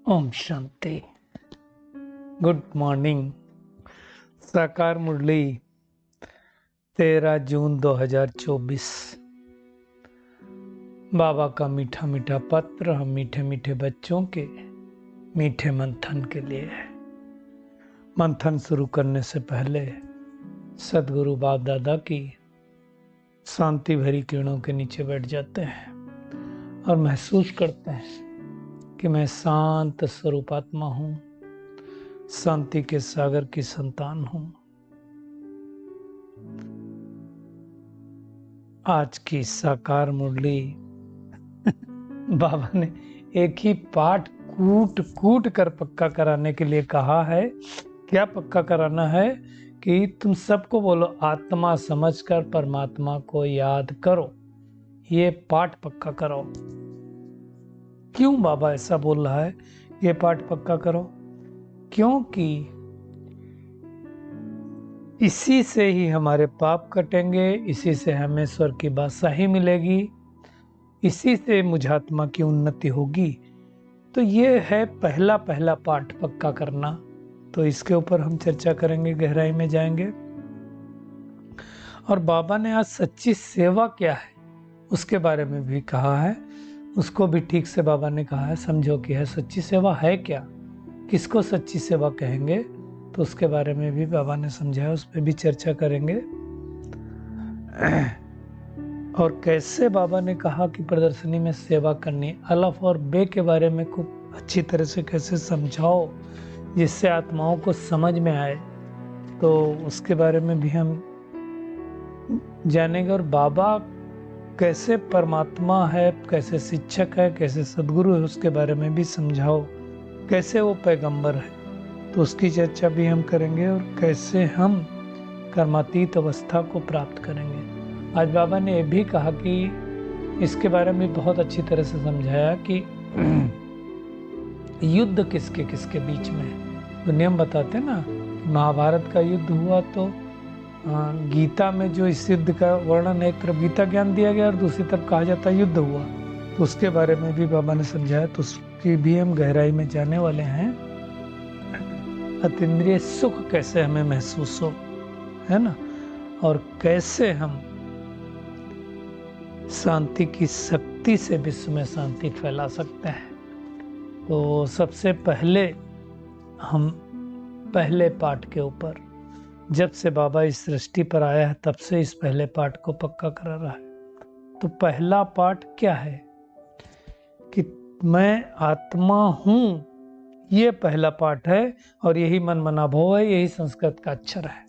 Om Shanti. Good morning. साकार मुरली 13 जून 2024। बाबा का मीठा मीठा पत्र हम मीठे मीठे बच्चों के मीठे मंथन के लिए है। मंथन शुरू करने से पहले सदगुरु बाप दादा की शांति भरी किरणों के नीचे बैठ जाते हैं और महसूस करते हैं कि मैं शांत स्वरूपात्मा हूँ, शांति के सागर की संतान हूँ। आज की साकार मुरली बाबा ने एक ही पाठ कूट कूट कर पक्का कराने के लिए कहा है। क्या पक्का कराना है? कि तुम सबको बोलो, आत्मा समझकर परमात्मा को याद करो। ये पाठ पक्का करो। क्यों बाबा ऐसा बोल रहा है ये पाठ पक्का करो? क्योंकि इसी से ही हमारे पाप कटेंगे, इसी से हमें स्वर्ग की बादशाही मिलेगी, इसी से मुझात्मा की उन्नति होगी। तो ये है पहला पाठ पक्का करना। तो इसके ऊपर हम चर्चा करेंगे, गहराई में जाएंगे। और बाबा ने आज सच्ची सेवा क्या है उसके बारे में भी कहा है। उसको भी ठीक से बाबा ने कहा है, समझो कि है सच्ची सेवा है क्या, किसको सच्ची सेवा कहेंगे, तो उसके बारे में भी बाबा ने समझाया, उस पर भी चर्चा करेंगे। और कैसे बाबा ने कहा कि प्रदर्शनी में सेवा करनी, अलफ और बे के बारे में खूब अच्छी तरह से कैसे समझाओ जिससे आत्माओं को समझ में आए, तो उसके बारे में भी हम जानेंगे। और बाबा कैसे परमात्मा है, कैसे शिक्षक है, कैसे सदगुरु है, उसके बारे में भी समझाओ। कैसे वो पैगंबर है, तो उसकी चर्चा भी हम करेंगे। और कैसे हम कर्मातीत अवस्था को प्राप्त करेंगे। आज बाबा ने ये भी कहा कि इसके बारे में बहुत अच्छी तरह से समझाया कि युद्ध किसके किसके बीच में है। तो नियम बताते ना, महाभारत का युद्ध हुआ तो गीता में जो इस युद्ध का वर्णन है, एक तरफ गीता ज्ञान दिया गया और दूसरी तरफ कहा जाता है युद्ध हुआ, तो उसके बारे में भी बाबा ने समझाया। तो उसकी भी हम गहराई में जाने वाले हैं। अतीन्द्रिय सुख कैसे हमें महसूस हो, है ना, और कैसे हम शांति की शक्ति से विश्व में शांति फैला सकते हैं। तो सबसे पहले हम पहले पाठ के ऊपर, जब से बाबा इस सृष्टि पर आया है तब से इस पहले पाठ को पक्का करा रहा है। तो पहला पाठ क्या है कि मैं आत्मा हूं, ये पहला पाठ है। और यही मन मना भव है, यही संस्कृत का अक्षर है।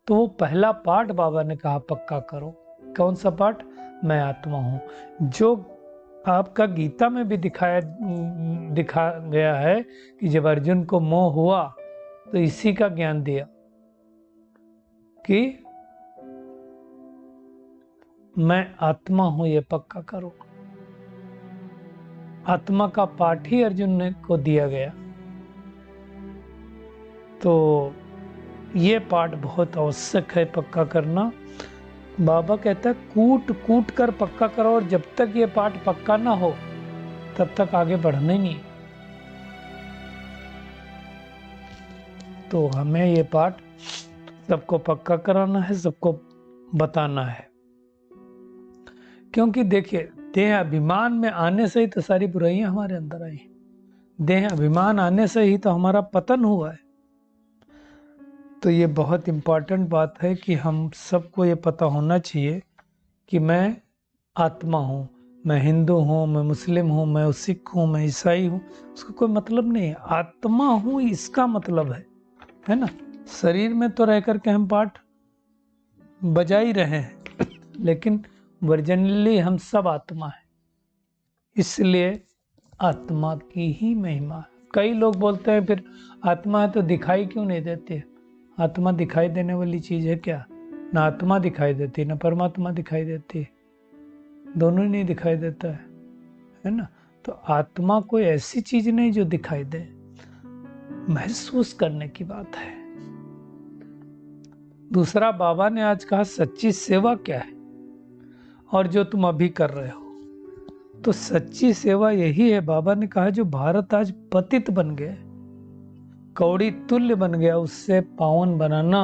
तो वो पहला पाठ बाबा ने कहा पक्का करो। कौन सा पाठ? मैं आत्मा हूं। जो आपका गीता में भी दिखा गया है कि जब अर्जुन को मोह हुआ तो इसी का ज्ञान दिया कि मैं आत्मा हूं, ये पक्का करो। आत्मा का पाठ ही अर्जुन को दिया गया। तो ये पाठ बहुत आवश्यक है पक्का करना। बाबा कहता है कूट कूट कर पक्का करो, और जब तक ये पाठ पक्का ना हो तब तक आगे बढ़ना ही नहीं। तो हमें ये पाठ सबको पक्का कराना है, सबको बताना है। क्योंकि देखिए, देह अभिमान में आने से ही तो सारी बुराइयां हमारे अंदर आई। देह अभिमान आने से ही तो हमारा पतन हुआ है। तो ये बहुत इम्पोर्टेंट बात है कि हम सबको ये पता होना चाहिए कि मैं आत्मा हूँ। मैं हिंदू हूँ, मैं मुस्लिम हूँ, मैं सिख हूँ, मैं ईसाई हूँ, उसका कोई मतलब नहीं है। आत्मा हूँ इसका मतलब है ना। शरीर में तो रह करके हम पाठ बजा ही रहे हैं, लेकिन वर्जनली हम सब आत्मा है। इसलिए आत्मा की ही महिमा है। कई लोग बोलते हैं फिर आत्मा है तो दिखाई क्यों नहीं देती? आत्मा दिखाई देने वाली चीज है क्या? ना आत्मा दिखाई देती, ना परमात्मा दिखाई देती, दोनों ही नहीं दिखाई देता है ना। तो आत्मा कोई ऐसी चीज नहीं जो दिखाई दे, महसूस करने की बात है। दूसरा, बाबा ने आज कहा सच्ची सेवा क्या है, और जो तुम अभी कर रहे हो। तो सच्ची सेवा यही है। बाबा ने कहा जो भारत आज पतित बन गया, कौड़ी तुल्य बन गया, उससे पावन बनाना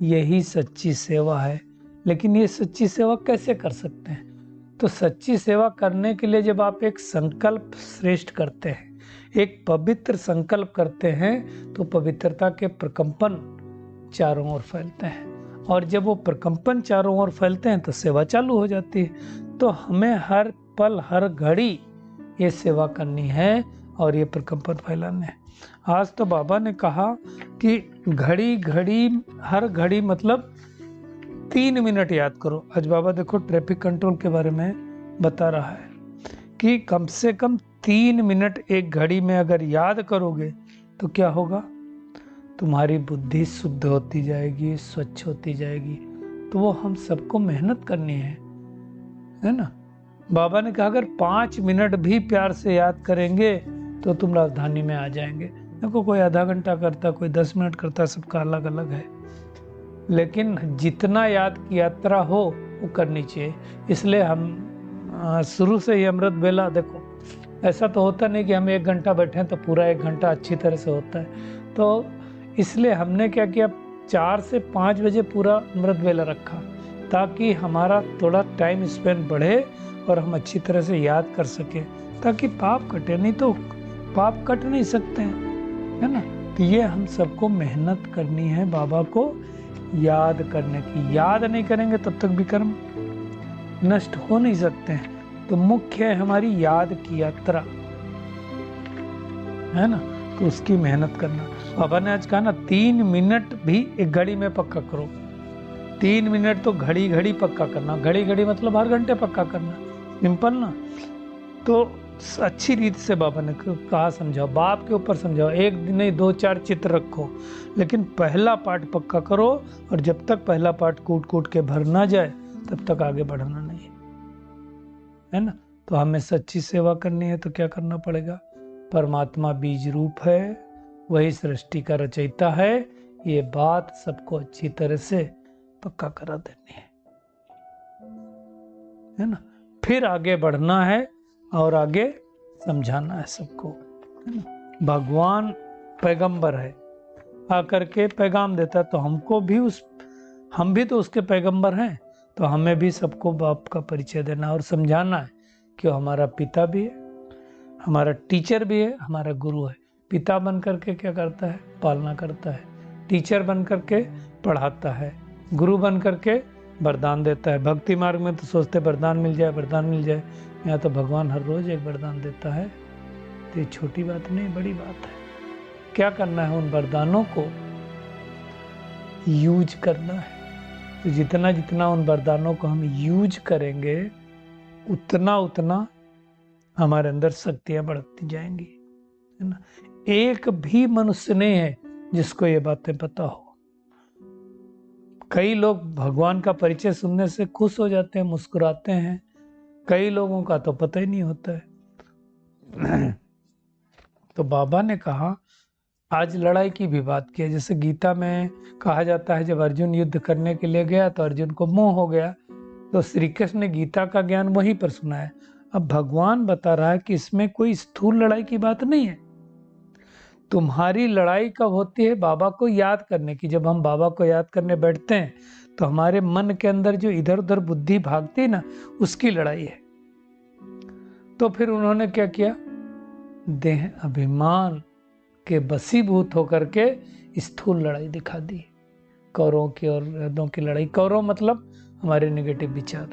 यही सच्ची सेवा है। लेकिन ये सच्ची सेवा कैसे कर सकते हैं? तो सच्ची सेवा करने के लिए जब आप एक संकल्प श्रेष्ठ करते हैं, एक पवित्र संकल्प करते हैं, तो पवित्रता के प्रकंपन चारों ओर फैलते हैं, और जब वो प्रकंपन चारों ओर फैलते हैं तो सेवा चालू हो जाती है। तो हमें हर पल हर घड़ी ये सेवा करनी है और ये प्रकंपन फैलाने हैं। आज तो बाबा ने कहा कि घड़ी घड़ी, हर घड़ी मतलब 3 मिनट याद करो। आज बाबा देखो ट्रैफिक कंट्रोल के बारे में बता रहा है कि कम से कम 3 मिनट एक घड़ी में अगर याद करोगे तो क्या होगा? तुम्हारी बुद्धि शुद्ध होती जाएगी, स्वच्छ होती जाएगी। तो वो हम सबको मेहनत करनी है ना। बाबा ने कहा अगर 5 मिनट भी प्यार से याद करेंगे तो तुम राजधानी में आ जाएंगे। देखो कोई आधा घंटा करता, कोई 10 मिनट करता, सबका अलग अलग है। लेकिन जितना याद की यात्रा हो वो करनी चाहिए। इसलिए हम शुरू से ही अमृत बेला, देखो ऐसा तो होता नहीं कि हम 1 घंटा बैठे तो पूरा 1 घंटा अच्छी तरह से होता है। तो इसलिए हमने क्या किया, 4 से 5 बजे पूरा अमृत बेला रखा, ताकि हमारा थोड़ा टाइम स्पेंड बढ़े और हम अच्छी तरह से याद कर सके, ताकि पाप कटे। नहीं तो पाप कट नहीं सकते हैं, है ना। तो ये हम सबको मेहनत करनी है बाबा को याद करने की। याद नहीं करेंगे तब तक भी कर्म नष्ट हो नहीं सकते हैं। तो मुख्य है हमारी याद की यात्रा, है ना। तो उसकी मेहनत करना। बाबा ने आज कहा ना 3 मिनट भी एक घड़ी में पक्का करो। 3 मिनट तो घड़ी घड़ी पक्का करना, घड़ी घड़ी मतलब हर घंटे पक्का करना, सिंपल ना। तो अच्छी रीत से बाबा ने कहा समझाओ, बाप के ऊपर समझाओ। एक दिन नहीं 2-4 चित्र रखो, लेकिन पहला पाठ पक्का करो, और जब तक पहला पाठ कूट कूट के भर ना जाए तब तक आगे बढ़ना नहीं, है ना। तो हमें सच्ची सेवा करनी है तो क्या करना पड़ेगा? परमात्मा बीज रूप है, वही सृष्टि का रचयिता है। ये बात सबको अच्छी तरह से पक्का करा देनी है ना। फिर आगे बढ़ना है और आगे समझाना है सबको, है ना। भगवान पैगंबर है, आकर के पैगाम देता है, तो हमको भी हम भी तो उसके पैगंबर हैं। तो हमें भी सबको बाप का परिचय देना और समझाना है कि वो हमारा पिता भी है, हमारा टीचर भी है, हमारा गुरु है। पिता बन करके क्या करता है? पालना करता है। टीचर बन करके पढ़ाता है। गुरु बन करके वरदान देता है। भक्ति मार्ग में तो सोचते वरदान मिल जाए, वरदान मिल जाए। यहाँ तो भगवान हर रोज एक वरदान देता है। तो ये छोटी बात नहीं, बड़ी बात है। क्या करना है? उन वरदानों को यूज करना है। तो जितना जितना उन वरदानों को हम यूज करेंगे, उतना उतना हमारे अंदर शक्तियां बढ़ती जाएंगी, है ना। एक भी मनुष्य नहीं है जिसको ये बातें पता हो। कई लोग भगवान का परिचय सुनने से खुश हो जाते हैं, मुस्कुराते हैं। कई लोगों का तो पता ही नहीं होता है। तो बाबा ने कहा, आज लड़ाई की भी बात की है। जैसे गीता में कहा जाता है, जब अर्जुन युद्ध करने के लिए गया तो अर्जुन को मोह हो गया, तो श्री कृष्ण ने गीता का ज्ञान वहीं पर सुनाया। अब भगवान बता रहा है कि इसमें कोई स्थूल लड़ाई की बात नहीं है। तुम्हारी लड़ाई कब होती है? बाबा को याद करने की। जब हम बाबा को याद करने बैठते हैं तो हमारे मन के अंदर जो इधर उधर बुद्धि भागती है ना, उसकी लड़ाई है। तो फिर उन्होंने क्या किया? देह अभिमान के बसीभूत होकर के स्थूल लड़ाई दिखा दी। कौरवों की और यादवों की लड़ाई। कौरव मतलब हमारे नेगेटिव विचार,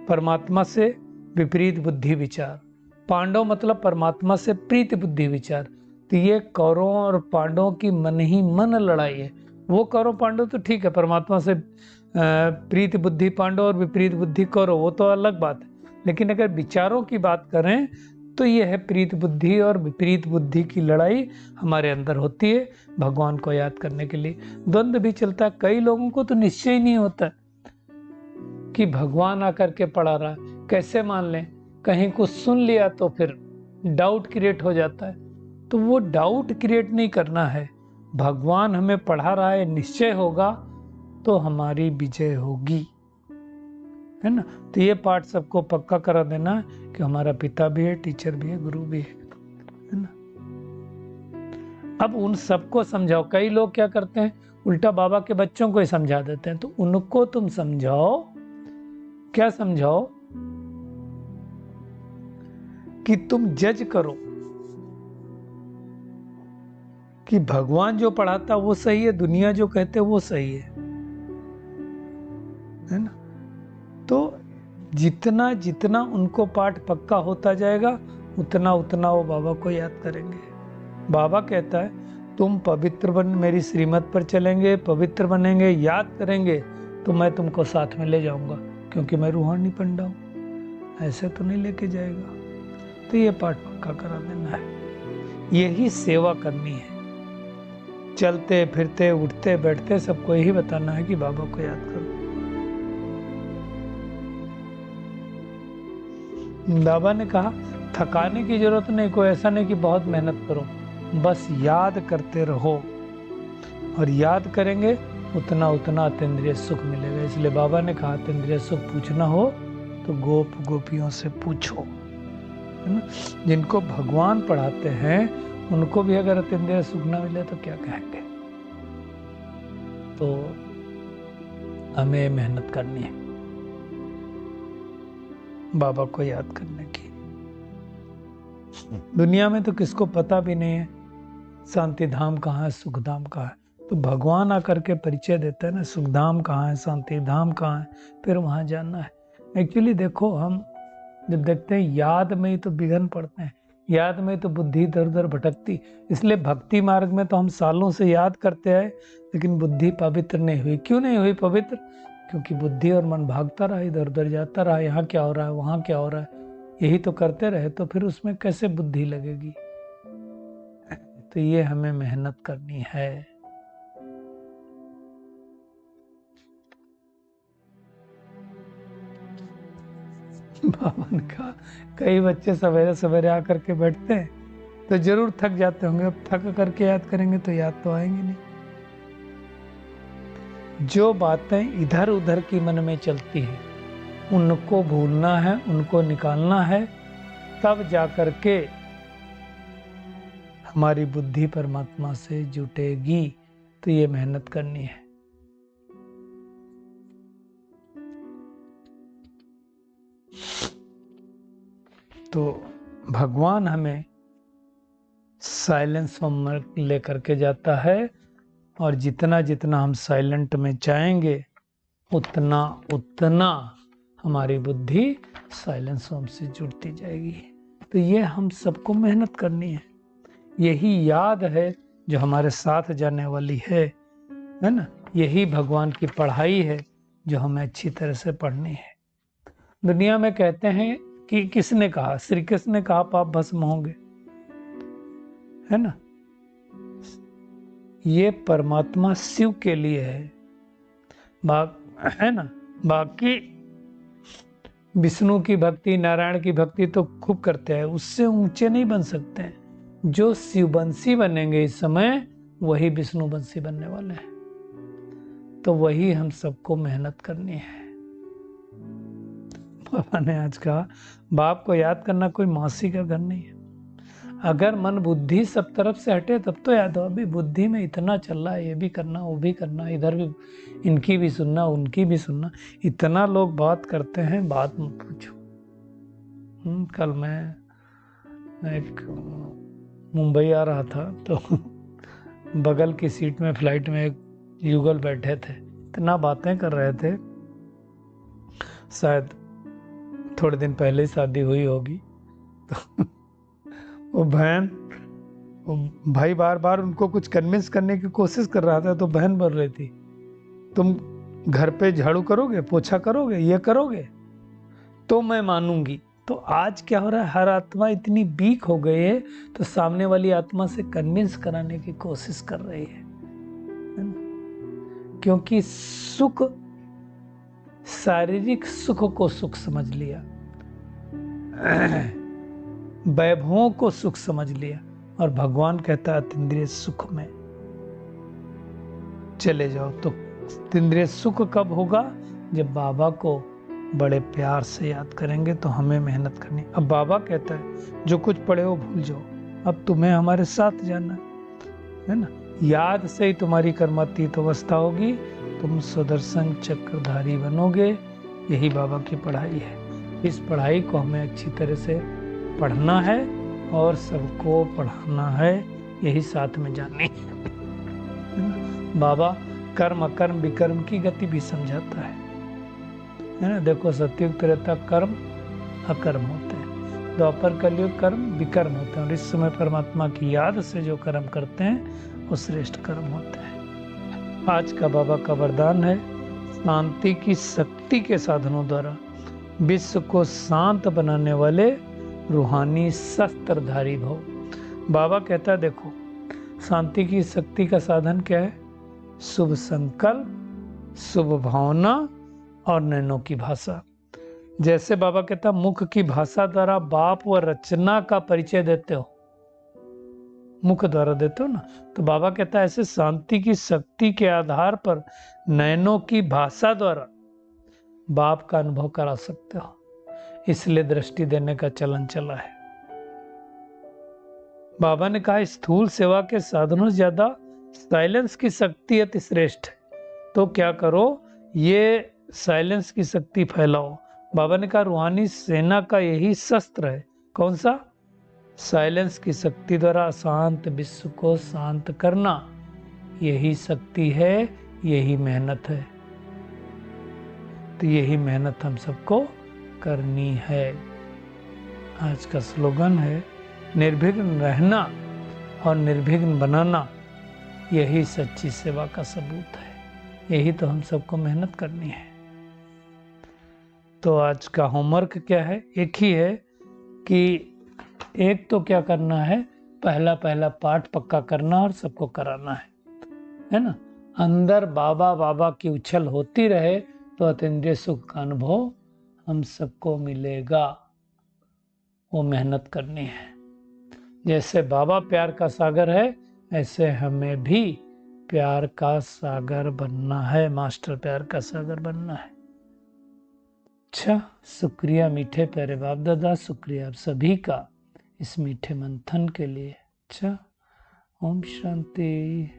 परमात्मा से विपरीत बुद्धि विचार। पांडव मतलब परमात्मा से प्रीति बुद्धि विचार। तो ये कौरवों और पांडवों की मन ही मन लड़ाई है। वो कौरव पांडव तो ठीक है, परमात्मा से प्रीति बुद्धि पांडव और विपरीत बुद्धि कौरव, वो तो अलग बात है। लेकिन अगर विचारों की बात करें तो ये है प्रीत बुद्धि और विपरीत बुद्धि की लड़ाई हमारे अंदर होती है। भगवान को याद करने के लिए द्वंद्व भी चलता है। कई लोगों को तो निश्चय ही नहीं होता कि भगवान आकर के पढ़ा रहा है, कैसे मान लें? कहीं कुछ सुन लिया तो फिर डाउट क्रिएट हो जाता है। तो वो डाउट क्रिएट नहीं करना है। भगवान हमें पढ़ा रहा है, निश्चय होगा तो हमारी विजय होगी, है ना। तो ये पाठ सबको पक्का करा देना कि हमारा पिता भी है, टीचर भी है, गुरु भी है ना। अब उन सबको समझाओ। कई लोग क्या करते हैं, उल्टा बाबा के बच्चों को ही समझा देते हैं। तो उनको तुम समझाओ, क्या समझाओ, कि तुम जज करो कि भगवान जो पढ़ाता वो सही है, दुनिया जो कहते वो सही है ना। तो जितना जितना उनको पाठ पक्का होता जाएगा, उतना उतना वो बाबा को याद करेंगे। बाबा कहता है तुम पवित्र बन, मेरी श्रीमत पर चलेंगे, पवित्र बनेंगे, याद करेंगे, तो मैं तुमको साथ में ले जाऊंगा, क्योंकि मैं रूहानी पंडा हूं, ऐसे तो नहीं लेके जाएगा। तो ये पाठ पक्का करा देना है, यही सेवा करनी है। चलते फिरते उठते बैठते सबको यही बताना है कि बाबा को याद करो। बाबा ने कहा थकाने की जरूरत नहीं, कोई ऐसा नहीं कि बहुत मेहनत करो, बस याद करते रहो, और याद करेंगे उतना उतना अतीन्द्रिय सुख मिलेगा। इसलिए बाबा ने कहा अतीन्द्रिय सुख पूछना हो तो गोप गोपियों से पूछो, है ना। जिनको भगवान पढ़ाते हैं उनको भी अगर अतीन्द्रिय सुख ना मिले तो क्या कहेंगे। तो हमें मेहनत करनी है बाबा को याद करने की। दुनिया में तो किसको पता भी नहीं है शांति धाम कहाँ है, सुख धाम कहाँ है। तो भगवान आकर के परिचय देते हैं ना, सुख धाम कहाँ है, शांति धाम कहाँ है, फिर वहां जाना है। एक्चुअली देखो, हम जब देखते हैं याद में ही तो विघ्न पड़ते हैं, याद में तो बुद्धि इधर उधर भटकती। इसलिए भक्ति मार्ग में तो हम सालों से याद करते हैं, लेकिन बुद्धि पवित्र नहीं हुई। क्यों नहीं हुई पवित्र? क्योंकि बुद्धि और मन भागता रहा, इधर उधर जाता रहा, यहाँ क्या हो रहा है, वहाँ क्या हो रहा है, यही तो करते रहे, तो फिर उसमें कैसे बुद्धि लगेगी। तो ये हमें मेहनत करनी है। बाबा ने कहा कई बच्चे सवेरे सवेरे आकर के बैठते हैं तो जरूर थक जाते होंगे, अब थक करके याद करेंगे तो याद तो आएंगे नहीं। जो बातें इधर उधर की मन में चलती है उनको भूलना है, उनको निकालना है, तब जाकर के हमारी बुद्धि परमात्मा से जुटेगी। तो ये मेहनत करनी है। तो भगवान हमें साइलेंस में लेकर के जाता है, और जितना जितना हम साइलेंट में जाएंगे उतना उतना हमारी बुद्धि साइलेंस होम से जुड़ती जाएगी। तो ये हम सबको मेहनत करनी है। यही याद है जो हमारे साथ जाने वाली है ना। यही भगवान की पढ़ाई है जो हमें अच्छी तरह से पढ़नी है। दुनिया में कहते हैं कि किसने कहा, श्री कृष्ण ने कहा पाप भस्म होंगे, है ना। ये परमात्मा शिव के लिए है, है ना। बाकी विष्णु की भक्ति, नारायण की भक्ति तो खूब करते हैं, उससे ऊंचे नहीं बन सकते हैं। जो शिववंशी बनेंगे इस समय वही विष्णुवंशी बनने वाले हैं। तो वही हम सबको मेहनत करनी है। बाबा ने आज कहा बाप को याद करना कोई मौसी का घर नहीं है। अगर मन बुद्धि सब तरफ से हटे तब तो याद हो। अभी बुद्धि में इतना चल रहा है, ये भी करना वो भी करना, इधर भी इनकी भी सुनना उनकी भी सुनना, इतना लोग बात करते हैं, बात मत पूछो। कल मैं एक मुंबई आ रहा था तो बगल की सीट में फ्लाइट में एक युगल बैठे थे, इतना बातें कर रहे थे, शायद थोड़े दिन पहले ही शादी हुई होगी। तो वो भाई बार बार उनको कुछ कन्विंस करने की कोशिश कर रहा था, तो बहन बोल रही थी तुम घर पे झाड़ू करोगे, पोछा करोगे, ये करोगे तो मैं मानूंगी। तो आज क्या हो रहा है, हर आत्मा इतनी वीक हो गई है तो सामने वाली आत्मा से कन्विंस कराने की कोशिश कर रही है ना? क्योंकि सुख, शारीरिक सुख को सुख समझ लिया, वैभवों को सुख समझ लिया, और भगवान कहता है अतीन्द्रिय सुख में चले जाओ। तो अतीन्द्रिय सुख कब होगा? जब बाबा को बड़े प्यार से याद करेंगे तो हमें मेहनत करनी। अब बाबा कहता है जो कुछ पढ़े हो भूल जाओ, अब तुम्हें हमारे साथ जाना है ना। याद से ही तुम्हारी कर्मातीत अवस्था होगी, तुम सुदर्शन चक्रधारी बनोगे। यही बाबा की पढ़ाई है। इस पढ़ाई को हमें अच्छी तरह से पढ़ना है और सबको पढ़ाना है, यही साथ में जाननी है। बाबा कर्म अकर्म विकर्म की गति भी समझाता है ना। देखो सतयुग त्रेता कर्म अकर्म होते हैं, द्वापर कलयुग कर्म विकर्म होते हैं, और इस समय परमात्मा की याद से जो कर्म करते हैं वो श्रेष्ठ कर्म होते हैं। आज का बाबा का वरदान है शांति की शक्ति के साधनों द्वारा विश्व को शांत बनाने वाले रूहानी शस्त्रधारी भव। बाबा कहता है देखो शांति की शक्ति का साधन क्या है? शुभ संकल्प, शुभ भावना और नैनों की भाषा। जैसे बाबा कहता मुख की भाषा द्वारा बाप व रचना का परिचय देते हो, मुख द्वारा देते हो ना, तो बाबा कहता है ऐसे शांति की शक्ति के आधार पर नैनों की भाषा द्वारा बाप का अनुभव करा सकते हो। इसलिए दृष्टि देने का चलन चला है। बाबा ने कहा स्थूल सेवा के साधनों से ज्यादा साइलेंस की शक्ति अति श्रेष्ठ है, तो क्या करो ये साइलेंस की शक्ति फैलाओ। बाबा ने कहा रूहानी सेना का यही शस्त्र है। कौन सा? साइलेंस की शक्ति द्वारा अशांत विश्व को शांत करना। यही शक्ति है, यही मेहनत है। तो यही मेहनत हम सबको करनी है। आज का स्लोगन है निर्विघ्न रहना और निर्विघ्न बनाना, यही सच्ची सेवा का सबूत है। यही तो हम सबको मेहनत करनी है। तो आज का होमवर्क क्या है? एक ही है कि एक तो क्या करना है, पहला पाठ पक्का करना और सबको कराना है ना। अंदर बाबा बाबा की उछल होती रहे तो अतीन्द्रिय सुख का अनुभव हम सबको मिलेगा। वो मेहनत करनी है। जैसे बाबा प्यार का सागर है, ऐसे हमें भी प्यार का सागर बनना है, मास्टर प्यार का सागर बनना है। अच्छा, शुक्रिया मीठे प्यारे बाप दादा, शुक्रिया आप सभी का इस मीठे मंथन के लिए। अच्छा, ओम शांति।